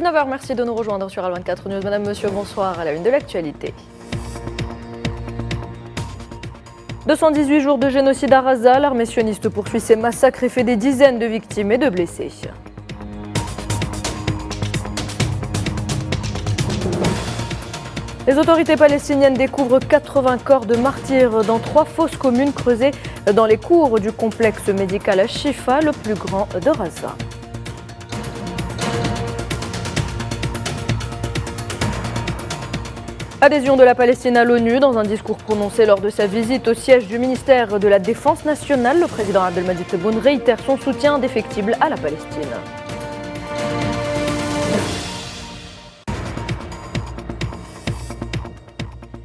19h, merci de nous rejoindre sur Al24 News. Madame, monsieur, bonsoir à la une de l'actualité. 218 jours de génocide à Raza, l'armée sioniste poursuit ses massacres et fait des dizaines de victimes et de blessés. Les autorités palestiniennes découvrent 80 corps de martyrs dans 3 fosses communes creusées dans les cours du complexe médical Shifa, le plus grand de Raza. Adhésion de la Palestine à l'ONU. Dans un discours prononcé lors de sa visite au siège du ministère de la Défense nationale, le président Abdelmadjid Tebboune réitère son soutien indéfectible à la Palestine.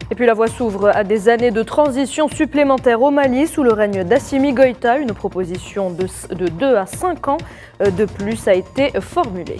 Et puis la voie s'ouvre à des années de transition supplémentaires au Mali sous le règne d'Assimi Goïta. Une proposition de 2 à 5 ans de plus a été formulée.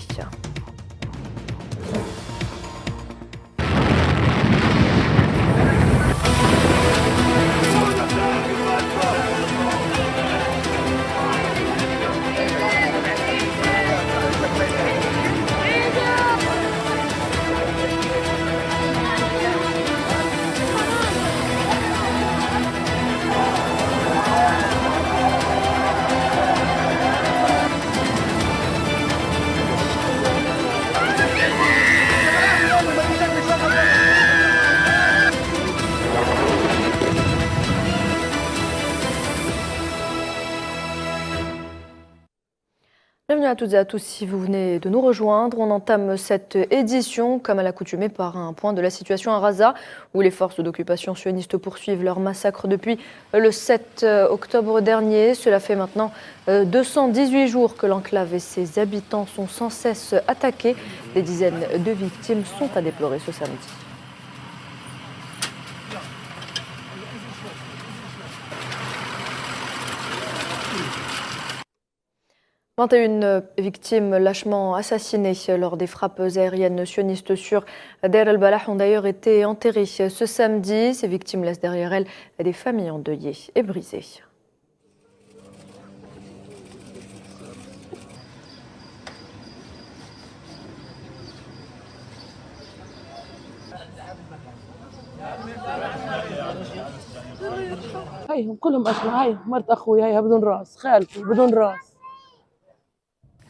Bienvenue à toutes et à tous si vous venez de nous rejoindre. On entame cette édition, comme à l'accoutumée, par un point de la situation à Raza, où les forces d'occupation sionistes poursuivent leur massacre depuis le 7 octobre dernier. Cela fait maintenant 218 jours que l'enclave et ses habitants sont sans cesse attaqués. Des dizaines de victimes sont à déplorer ce samedi. 21 victimes lâchement assassinées lors des frappes aériennes sionistes sur Deir el-Balah ont d'ailleurs été enterrées ce samedi. Ces victimes laissent derrière elles des familles endeuillées et brisées.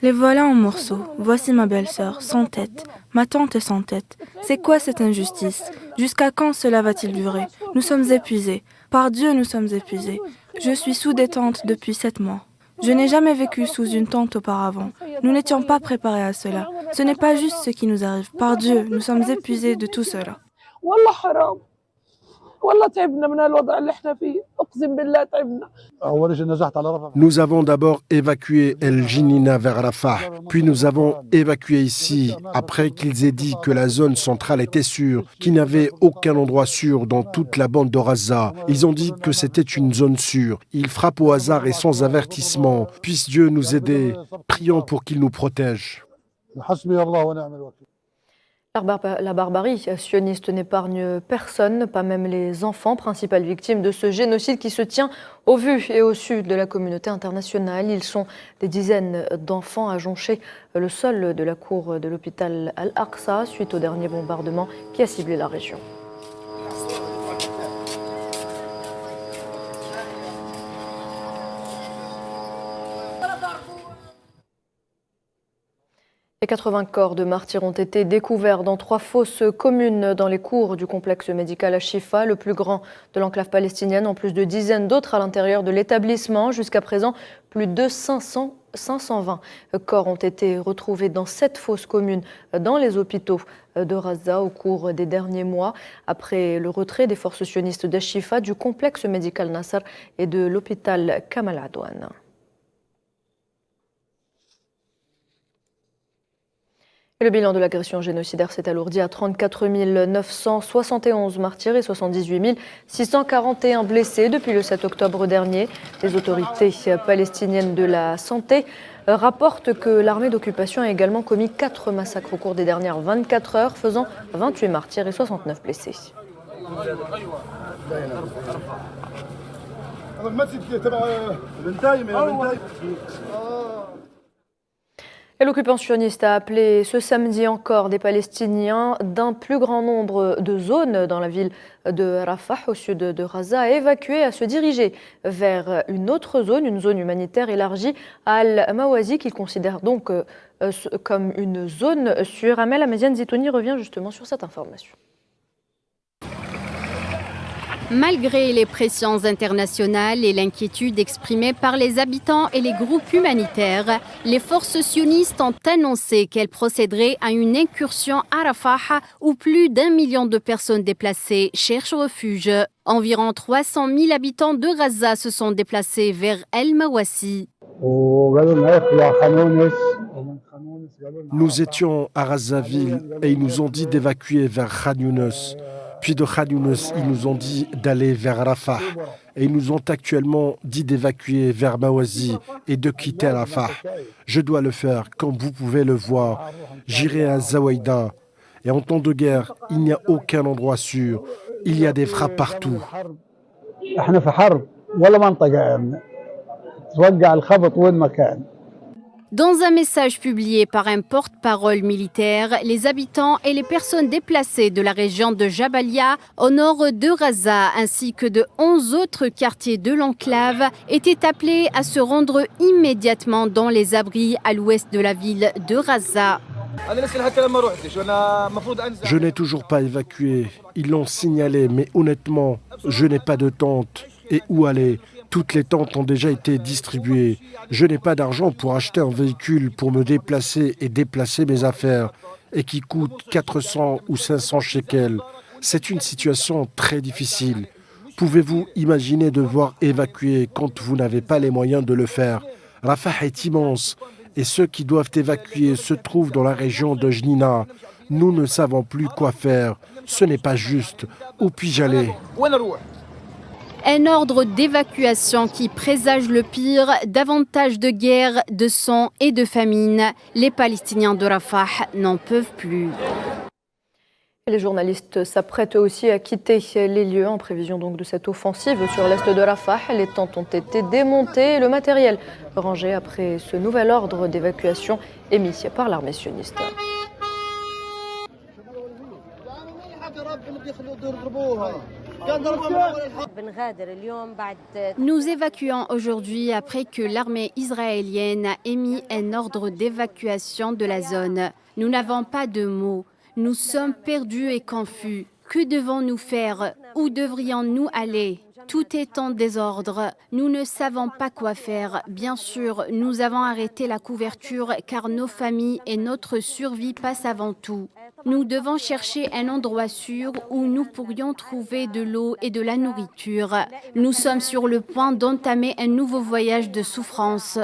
Les voilà en morceaux. Voici ma belle-sœur, sans tête. Ma tante est sans tête. C'est quoi cette injustice? Jusqu'à quand cela va-t-il durer? Nous sommes épuisés. Par Dieu, nous sommes épuisés. Je suis sous des tentes depuis 7 mois. Je n'ai jamais vécu sous une tente auparavant. Nous n'étions pas préparés à cela. Ce n'est pas juste ce qui nous arrive. Par Dieu, nous sommes épuisés de tout cela. Nous avons d'abord évacué El Jinina vers Rafah, puis nous avons évacué ici, après qu'ils aient dit que la zone centrale était sûre, qu'il n'y avait aucun endroit sûr dans toute la bande de Raza. Ils ont dit que c'était une zone sûre. Ils frappent au hasard et sans avertissement. Puisse Dieu nous aider. Prions pour qu'il nous protège. La barbarie sioniste n'épargne personne, pas même les enfants, principales victimes de ce génocide qui se tient au vu et au sud de la communauté internationale. Ils sont des dizaines d'enfants à joncher le sol de la cour de l'hôpital Al-Aqsa suite au dernier bombardement qui a ciblé la région. Les 80 corps de martyrs ont été découverts dans 3 fosses communes dans les cours du complexe médical à Shifa, le plus grand de l'enclave palestinienne, en plus de dizaines d'autres à l'intérieur de l'établissement. Jusqu'à présent, plus de 520 corps ont été retrouvés dans 7 fosses communes dans les hôpitaux de Raza au cours des derniers mois, après le retrait des forces sionistes de Shifa, du complexe médical Nasser et de l'hôpital Kamal Adwan. Le bilan de l'agression génocidaire s'est alourdi à 34 971 martyrs et 78 641 blessés depuis le 7 octobre dernier. Les autorités palestiniennes de la santé rapportent que l'armée d'occupation a également commis 4 massacres au cours des dernières 24 heures, faisant 28 martyrs et 69 blessés. Et l'occupant sioniste a appelé ce samedi encore des Palestiniens d'un plus grand nombre de zones dans la ville de Rafah, au sud de Gaza, à évacuer, à se diriger vers une autre zone, une zone humanitaire élargie à Al-Mawazi, qu'il considère donc comme une zone sûre. Amel Amaziane Zitouni revient justement sur cette information. Malgré les pressions internationales et l'inquiétude exprimée par les habitants et les groupes humanitaires, les forces sionistes ont annoncé qu'elles procéderaient à une incursion à Rafah où plus d'1 million de personnes déplacées cherchent refuge. Environ 300 000 habitants de Gaza se sont déplacés vers Al-Mawazi. Nous étions à Razaville et ils nous ont dit d'évacuer vers Khan Younes. Puis de Khan Younes, ils nous ont dit d'aller vers Rafah. Et ils nous ont actuellement dit d'évacuer vers Mawazi et de quitter Rafah. Je dois le faire, comme vous pouvez le voir. J'irai à Zawaïda. Et en temps de guerre, il n'y a aucun endroit sûr. Il y a des frappes partout. Dans un message publié par un porte-parole militaire, les habitants et les personnes déplacées de la région de Jabalia, au nord de Gaza, ainsi que de 11 autres quartiers de l'enclave, étaient appelés à se rendre immédiatement dans les abris à l'ouest de la ville de Gaza. Je n'ai toujours pas évacué. Ils l'ont signalé, mais honnêtement, je n'ai pas de tente. Et où aller ? Toutes les tentes ont déjà été distribuées. Je n'ai pas d'argent pour acheter un véhicule pour me déplacer et déplacer mes affaires et qui coûte 400 ou 500 shekels. C'est une situation très difficile. Pouvez-vous imaginer devoir évacuer quand vous n'avez pas les moyens de le faire ? Rafah est immense et ceux qui doivent évacuer se trouvent dans la région de Jnina. Nous ne savons plus quoi faire. Ce n'est pas juste. Où puis-je aller ? Un ordre d'évacuation qui présage le pire, davantage de guerre, de sang et de famine. Les Palestiniens de Rafah n'en peuvent plus. Les journalistes s'apprêtent aussi à quitter les lieux en prévision donc de cette offensive sur l'est de Rafah. Les tentes ont été démontées et le matériel rangé après ce nouvel ordre d'évacuation émis par l'armée sioniste. Nous évacuons aujourd'hui après que l'armée israélienne a émis un ordre d'évacuation de la zone. Nous n'avons pas de mots. Nous sommes perdus et confus. Que devons-nous faire? Où devrions-nous aller? Tout est en désordre. Nous ne savons pas quoi faire. Bien sûr, nous avons arrêté la couverture car nos familles et notre survie passent avant tout. Nous devons chercher un endroit sûr où nous pourrions trouver de l'eau et de la nourriture. Nous sommes sur le point d'entamer un nouveau voyage de souffrance.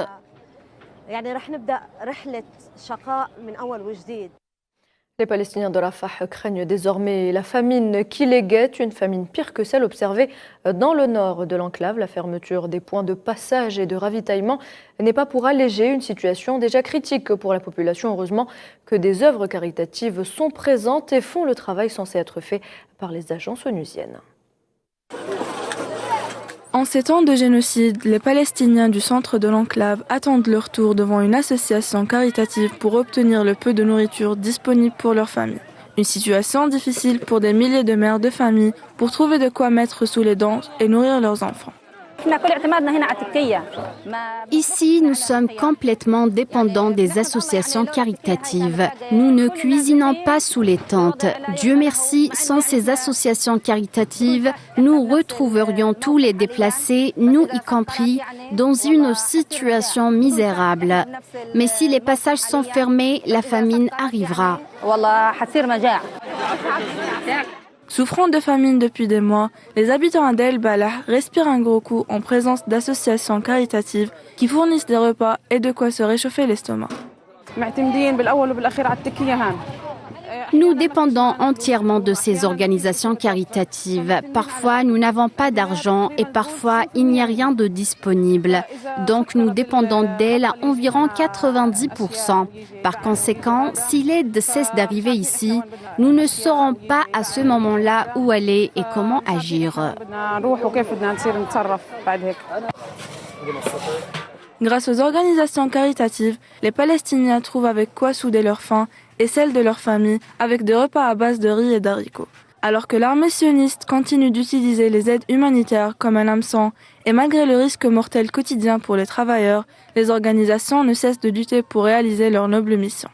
Les Palestiniens de Rafah craignent désormais la famine qui les guette, une famine pire que celle observée dans le nord de l'enclave. La fermeture des points de passage et de ravitaillement n'est pas pour alléger une situation déjà critique pour la population. Heureusement que des œuvres caritatives sont présentes et font le travail censé être fait par les agences onusiennes. En ces temps de génocide, les Palestiniens du centre de l'enclave attendent leur tour devant une association caritative pour obtenir le peu de nourriture disponible pour leur famille. Une situation difficile pour des milliers de mères de famille pour trouver de quoi mettre sous les dents et nourrir leurs enfants. Ici, nous sommes complètement dépendants des associations caritatives. Nous ne cuisinons pas sous les tentes. Dieu merci, sans ces associations caritatives, nous retrouverions tous les déplacés, nous y compris, dans une situation misérable. Mais si les passages sont fermés, la famine arrivera. Souffrant de famine depuis des mois, les habitants d'El Balah respirent un gros coup en présence d'associations caritatives qui fournissent des repas et de quoi se réchauffer l'estomac. Nous dépendons entièrement de ces organisations caritatives. Parfois, nous n'avons pas d'argent et parfois, il n'y a rien de disponible. Donc, nous dépendons d'elles à environ 90%. Par conséquent, si l'aide cesse d'arriver ici, nous ne saurons pas à ce moment-là où aller et comment agir. Grâce aux organisations caritatives, les Palestiniens trouvent avec quoi souder leur faim et celle de leur famille avec des repas à base de riz et d'haricots. Alors que l'armée sioniste continue d'utiliser les aides humanitaires comme un hameçon et malgré le risque mortel quotidien pour les travailleurs, les organisations ne cessent de lutter pour réaliser leur noble mission.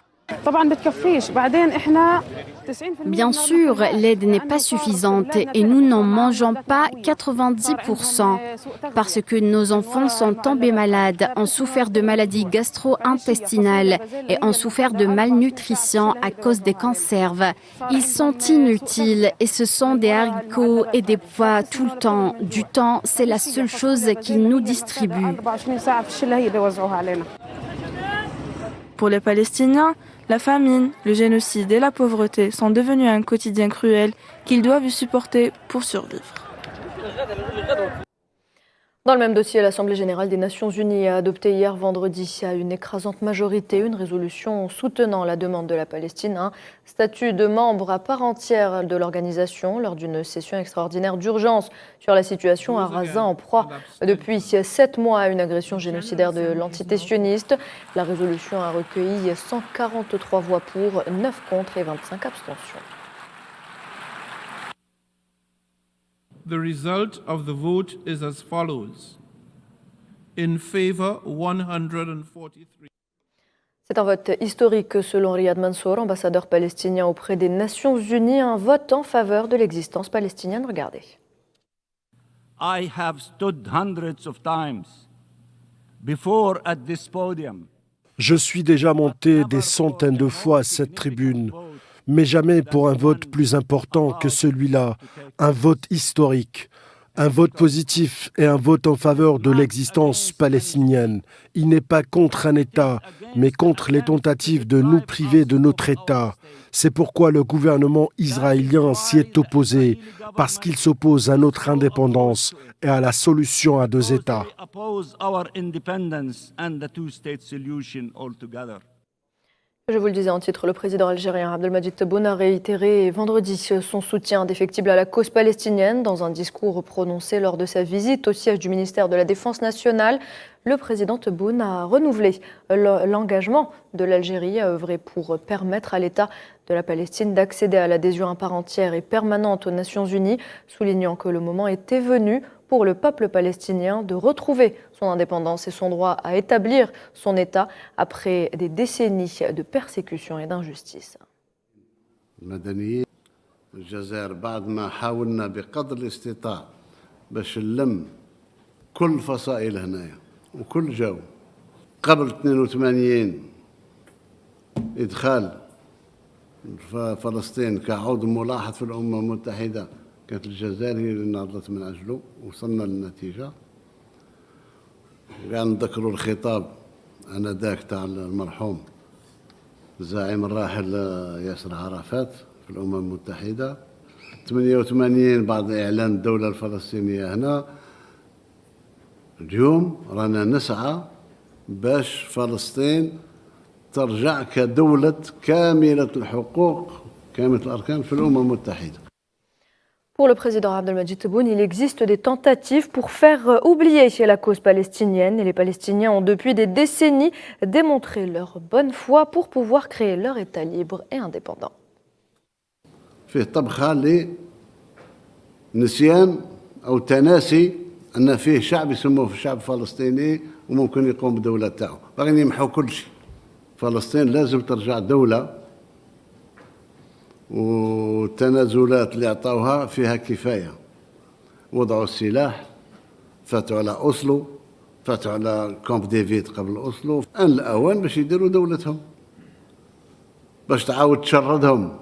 Bien sûr, l'aide n'est pas suffisante et nous n'en mangeons pas 90% parce que nos enfants sont tombés malades, ont souffert de maladies gastro-intestinales et ont souffert de malnutrition à cause des conserves. Ils sont inutiles et ce sont des haricots et des pois tout le temps. Du temps, c'est la seule chose qu'ils nous distribuent. Pour les Palestiniens, la famine, le génocide et la pauvreté sont devenus un quotidien cruel qu'ils doivent supporter pour survivre. Dans le même dossier, l'Assemblée générale des Nations unies a adopté hier vendredi à une écrasante majorité une résolution soutenant la demande de la Palestine, un statut de membre à part entière de l'organisation lors d'une session extraordinaire d'urgence sur la situation à Gaza en proie depuis 7 mois à une agression génocidaire de l'entité sioniste. La résolution a recueilli 143 voix pour, 9 contre et 25 abstentions. The result of the vote is as follows. In favor, 143. C'est un vote historique selon Riyad Mansour, ambassadeur palestinien auprès des Nations unies, un vote en faveur de l'existence palestinienne. Regardez. I have stood hundreds of times before at this podium. Je suis déjà monté des centaines de fois à cette tribune, mais jamais pour un vote plus important que celui-là, un vote historique, un vote positif et un vote en faveur de l'existence palestinienne. Il n'est pas contre un État, mais contre les tentatives de nous priver de notre État. C'est pourquoi le gouvernement israélien s'y est opposé, parce qu'il s'oppose à notre indépendance et à la solution à 2 États. Je vous le disais en titre, le président algérien Abdelmadjid Tebboune a réitéré vendredi son soutien indéfectible à la cause palestinienne. Dans un discours prononcé lors de sa visite au siège du ministère de la Défense nationale, le président Tebboune a renouvelé l'engagement de l'Algérie à œuvrer pour permettre à l'État de la Palestine d'accéder à l'adhésion à part entière et permanente aux Nations Unies, soulignant que le moment était venu pour le peuple palestinien de retrouver son indépendance et son droit à établir son État après des décennies de persécution et d'injustice. الجزائر بعد ما حاولنا بقدر الاستطاع باش نلم كل الفصائل هنايا وكل جاو قبل 82 ادخال فلسطين كعضو ملاحظ في الامم المتحده كانت الجزائر هي اللي ناضلت من اجله وصلنا للنتيجه. قاعد نذكروا الخطاب انذاك تاع المرحوم الزعيم الراحل ياسر عرفات في الامم المتحده. 88 بعد اعلان الدوله الفلسطينيه هنا. اليوم رانا نسعى باش فلسطين ترجع كدوله كامله الحقوق كامله الاركان في الامم المتحده. Pour le président Abdelmadjid Tebboune, il existe des tentatives pour faire oublier la cause palestinienne et les Palestiniens ont depuis des décennies démontré leur bonne foi pour pouvoir créer leur État libre et indépendant. فيه طبخة لنسيان أو تناسي أن فيه شعب يسموه الشعب الفلسطيني وممكن يقوم بدولة تاعو، باغيين يمحوا كل شيء. فلسطين لازم ترجع دولة والتنازلات اللي عطاوها فيها كفاية. وضعوا السلاح، فاتوا على أوسلو، فاتوا على كامب ديفيد قبل أوسلو. آن الأوان باش يديروا دولتهم، باش تعاود تشردهم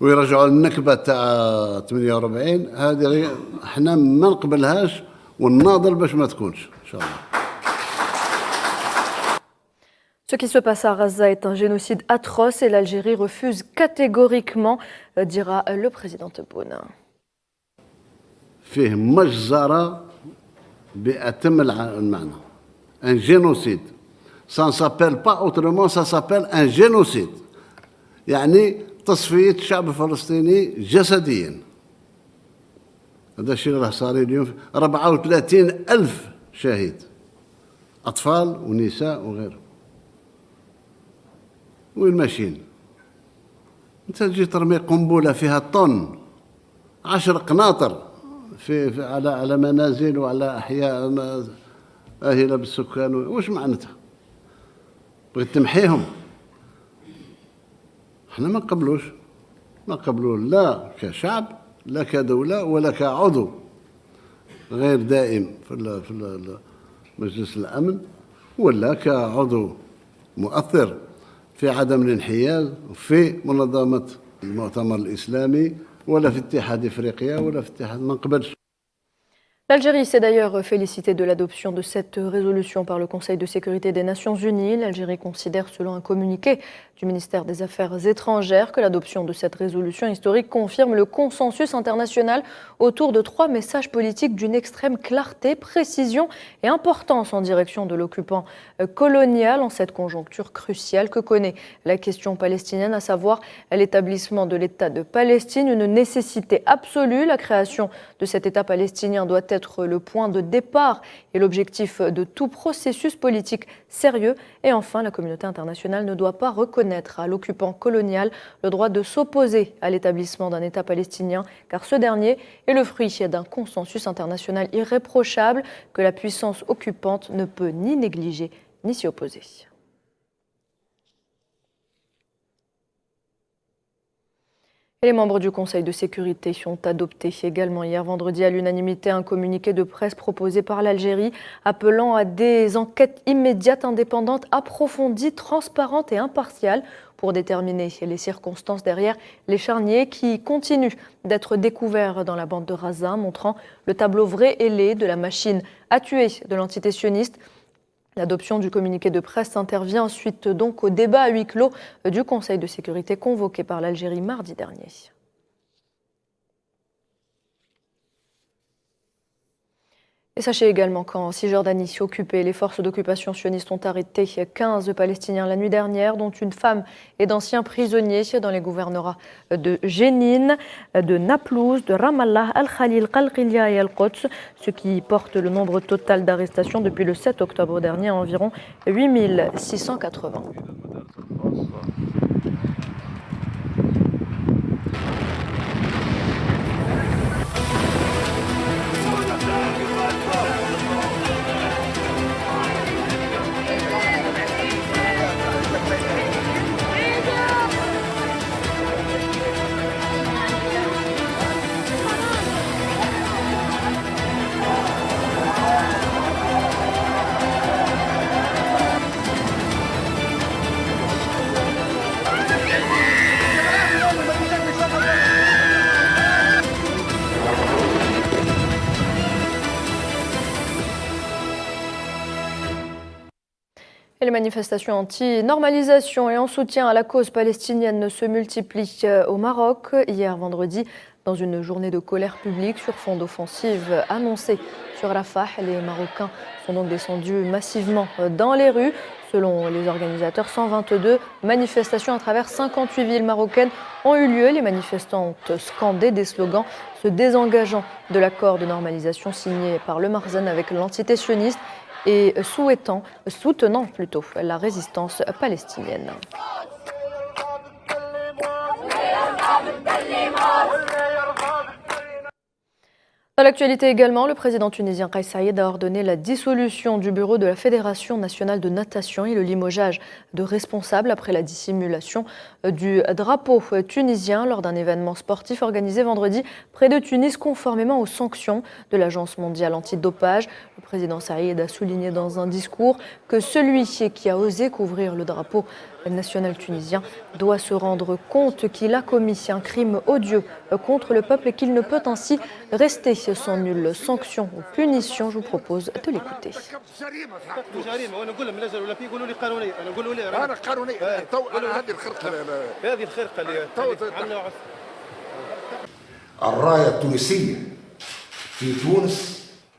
ويرجعوا النكبة تاع 48. هذه احنا ما نقبلهاش ونناضل باش ما تكونش إن شاء الله. Ce qui se passe à Gaza est un génocide atroce et l'Algérie refuse catégoriquement, dira le président Tebboune. فيه مجزرة بأتم المعنى. Un génocide. Ça ne s'appelle pas autrement, ça s'appelle un génocide. يعني تصفية الشعب الفلسطيني جسديا. هذا الشيء اللي صار اليوم 34,000 شهيد. أطفال ونساء وغيره. وين ماشيين؟ أنت تجي ترمي قنبلة فيها طن 10 قناطر على منازل وعلى أحياء آهلة بالسكان، وش معناتها؟ بغيت تمحيهم. احنا ما نقبلوش لا كشعب لا كدولة ولا كعضو غير دائم في مجلس الأمن، ولا كعضو مؤثر في عدم الانحياز في منظمة المؤتمر الإسلامي ولا في اتحاد إفريقيا ولا في اتحاد، ما نقبلش. L'Algérie s'est d'ailleurs félicitée de l'adoption de cette résolution par le Conseil de sécurité des Nations Unies. L'Algérie considère, selon un communiqué du ministère des Affaires étrangères, que l'adoption de cette résolution historique confirme le consensus international autour de 3 messages politiques d'une extrême clarté, précision et importance en direction de l'occupant colonial en cette conjoncture cruciale que connaît la question palestinienne, à savoir l'établissement de l'État de Palestine, une nécessité absolue. La création de cet État palestinien doit être le point de départ et l'objectif de tout processus politique sérieux. Et enfin, la communauté internationale ne doit pas reconnaître à l'occupant colonial le droit de s'opposer à l'établissement d'un État palestinien, car ce dernier est le fruit d'un consensus international irréprochable que la puissance occupante ne peut ni négliger ni s'y opposer. Et les membres du Conseil de sécurité ont adopté également hier vendredi à l'unanimité un communiqué de presse proposé par l'Algérie appelant à des enquêtes immédiates, indépendantes, approfondies, transparentes et impartiales pour déterminer les circonstances derrière les charniers qui continuent d'être découverts dans la bande de Gaza, montrant le tableau vrai et laid de la machine à tuer de l'entité sioniste. L'adoption du communiqué de presse intervient suite donc au débat à huis clos du Conseil de sécurité convoqué par l'Algérie mardi dernier. Et sachez également qu'en Cisjordanie occupée, les forces d'occupation sionistes ont arrêté 15 Palestiniens la nuit dernière, dont une femme et d'anciens prisonniers dans les gouvernorats de Jénine, de Naplouse, de Ramallah, Al-Khalil, Qalqilia et Al-Quds, ce qui porte le nombre total d'arrestations depuis le 7 octobre dernier à environ 8680. Et les manifestations anti-normalisation et en soutien à la cause palestinienne se multiplient au Maroc. Hier vendredi, dans une journée de colère publique sur fond d'offensive annoncée sur Rafah, les Marocains sont donc descendus massivement dans les rues. Selon les organisateurs, 122 manifestations à travers 58 villes marocaines ont eu lieu. Les manifestants ont scandé des slogans se désengageant de l'accord de normalisation signé par le Marzan avec l'entité sioniste et soutenant plutôt la résistance palestinienne. Dans l'actualité également, le président tunisien Kais Saïed a ordonné la dissolution du bureau de la Fédération nationale de natation et le limogeage de responsables après la dissimulation du drapeau tunisien lors d'un événement sportif organisé vendredi près de Tunis conformément aux sanctions de l'Agence mondiale antidopage. Le président Saïed a souligné dans un discours que celui qui a osé couvrir le drapeau national tunisien doit se rendre compte qu'il a commis un crime odieux contre le peuple et qu'il ne peut ainsi rester sans nulle sanction ou punition. Je vous propose de l'écouter.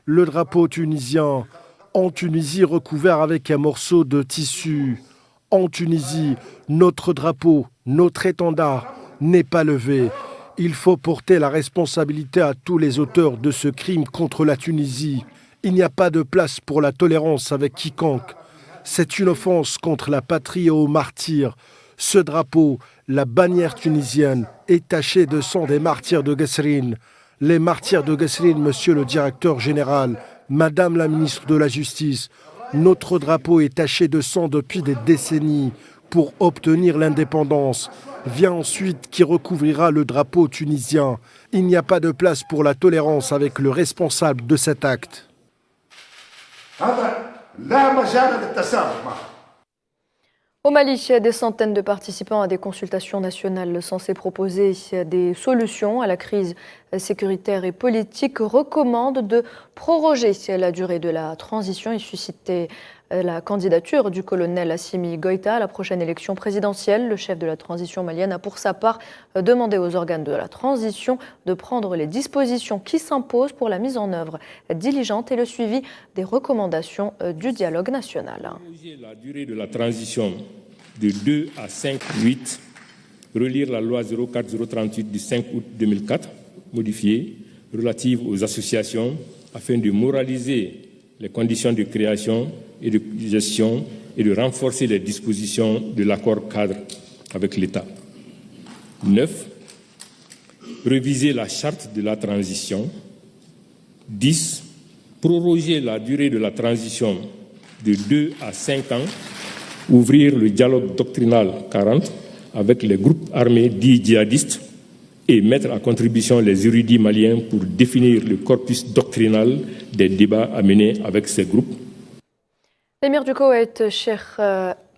Le drapeau tunisien en Tunisie recouvert avec un morceau de tissu. En Tunisie, notre drapeau, notre étendard n'est pas levé. Il faut porter la responsabilité à tous les auteurs de ce crime contre la Tunisie. Il n'y a pas de place pour la tolérance avec quiconque. C'est une offense contre la patrie et aux martyrs. Ce drapeau, la bannière tunisienne, est taché de sang des martyrs de Guesrine. Les martyrs de Guesrine, monsieur le directeur général, madame la ministre de la Justice, notre drapeau est taché de sang depuis des décennies pour obtenir l'indépendance. Vient ensuite qui recouvrira le drapeau tunisien. Il n'y a pas de place pour la tolérance avec le responsable de cet acte. Au Mali, des centaines de participants à des consultations nationales censées proposer des solutions à la crise sécuritaire et politique recommandent de proroger la durée de la transition et susciter la candidature du colonel Assimi Goïta à la prochaine élection présidentielle. Le chef de la transition malienne a pour sa part demandé aux organes de la transition de prendre les dispositions qui s'imposent pour la mise en œuvre diligente et le suivi des recommandations du dialogue national. La durée de la transition de 2 à 5-8, relire la loi 04038 du 5 août 2004, modifiée, relative aux associations afin de moraliser les conditions de création et de gestion et de renforcer les dispositions de l'accord cadre avec l'État. 9. Réviser la charte de la transition. 10. Proroger la durée de la transition de 2 à 5 ans. Ouvrir le dialogue doctrinal 40 avec les groupes armés dits djihadistes et mettre à contribution les érudits maliens pour définir le corpus doctrinal des débats à mener avec ces groupes. L'émir du Koweït, Cheikh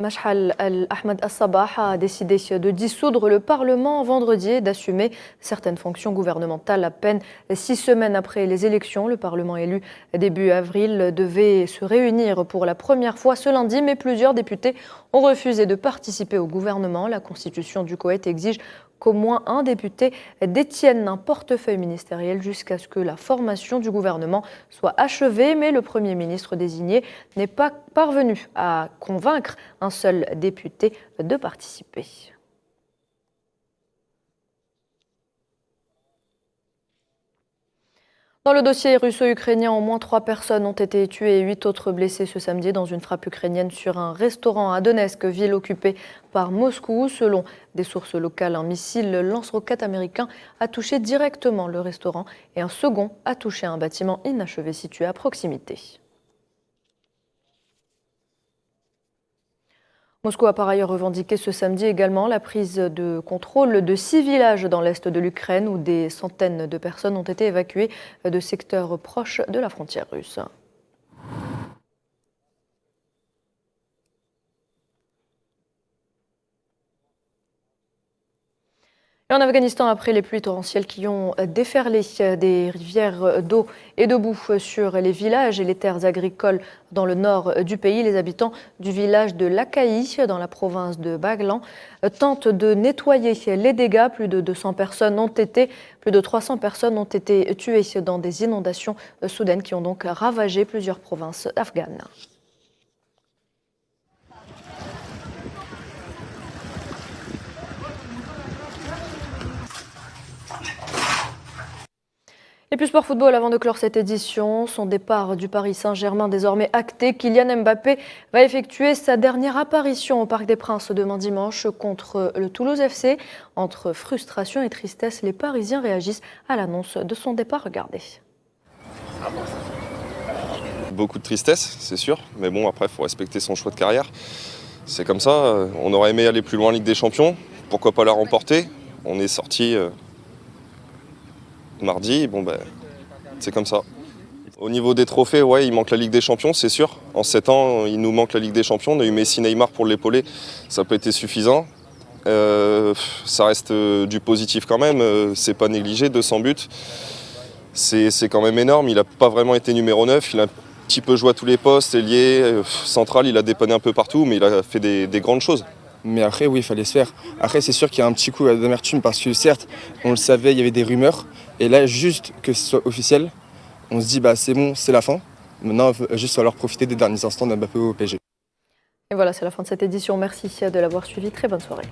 Mashal Al-Ahmed Al-Sabah, a décidé de dissoudre le Parlement vendredi et d'assumer certaines fonctions gouvernementales à peine 6 semaines après les élections. Le Parlement élu début avril devait se réunir pour la première fois ce lundi, mais plusieurs députés ont refusé de participer au gouvernement. La Constitution du Koweït exige qu'au moins un député détienne un portefeuille ministériel jusqu'à ce que la formation du gouvernement soit achevée. Mais le Premier ministre désigné n'est pas parvenu à convaincre un seul député de participer. Dans le dossier russo-ukrainien, au moins 3 personnes ont été tuées et 8 autres blessées ce samedi dans une frappe ukrainienne sur un restaurant à Donetsk, ville occupée par Moscou. Selon des sources locales, un missile lance-roquettes américain a touché directement le restaurant et un second a touché un bâtiment inachevé situé à proximité. Moscou a par ailleurs revendiqué ce samedi également la prise de contrôle de 6 villages dans l'est de l'Ukraine où des centaines de personnes ont été évacuées de secteurs proches de la frontière russe. En Afghanistan, après les pluies torrentielles qui ont déferlé des rivières d'eau et de boue sur les villages et les terres agricoles dans le nord du pays, les habitants du village de Lakaï, dans la province de Baghlan, tentent de nettoyer les dégâts. Plus de 300 personnes ont été tuées dans des inondations soudaines qui ont donc ravagé plusieurs provinces afghanes. Et puis sport football, avant de clore cette édition, son départ du Paris Saint-Germain désormais acté. Kylian Mbappé va effectuer sa dernière apparition au Parc des Princes demain dimanche contre le Toulouse FC. Entre frustration et tristesse, les Parisiens réagissent à l'annonce de son départ. Regardez. Beaucoup de tristesse, c'est sûr. Mais bon, après, il faut respecter son choix de carrière. C'est comme ça. On aurait aimé aller plus loin en Ligue des Champions. Pourquoi pas la remporter? On est sorti mardi, c'est comme ça. Au niveau des trophées, ouais, il manque la Ligue des Champions, c'est sûr. En 7 ans, il nous manque la Ligue des Champions. On a eu Messi, Neymar pour l'épauler, ça n'a pas été suffisant. Ça reste du positif quand même, c'est pas négligé, 200 buts. C'est quand même énorme, il n'a pas vraiment été numéro 9, il a un petit peu joué à tous les postes, ailier, central, il a dépanné un peu partout, mais il a fait des grandes choses. Mais après, oui, il fallait se faire. Après, c'est sûr qu'il y a un petit coup d'amertume parce que certes, on le savait, il y avait des rumeurs. Et là, juste que ce soit officiel, on se dit, c'est bon, c'est la fin. Maintenant, il va juste falloir profiter des derniers instants d'Mbappé au PSG. Et voilà, c'est la fin de cette édition. Merci de l'avoir suivi. Très bonne soirée.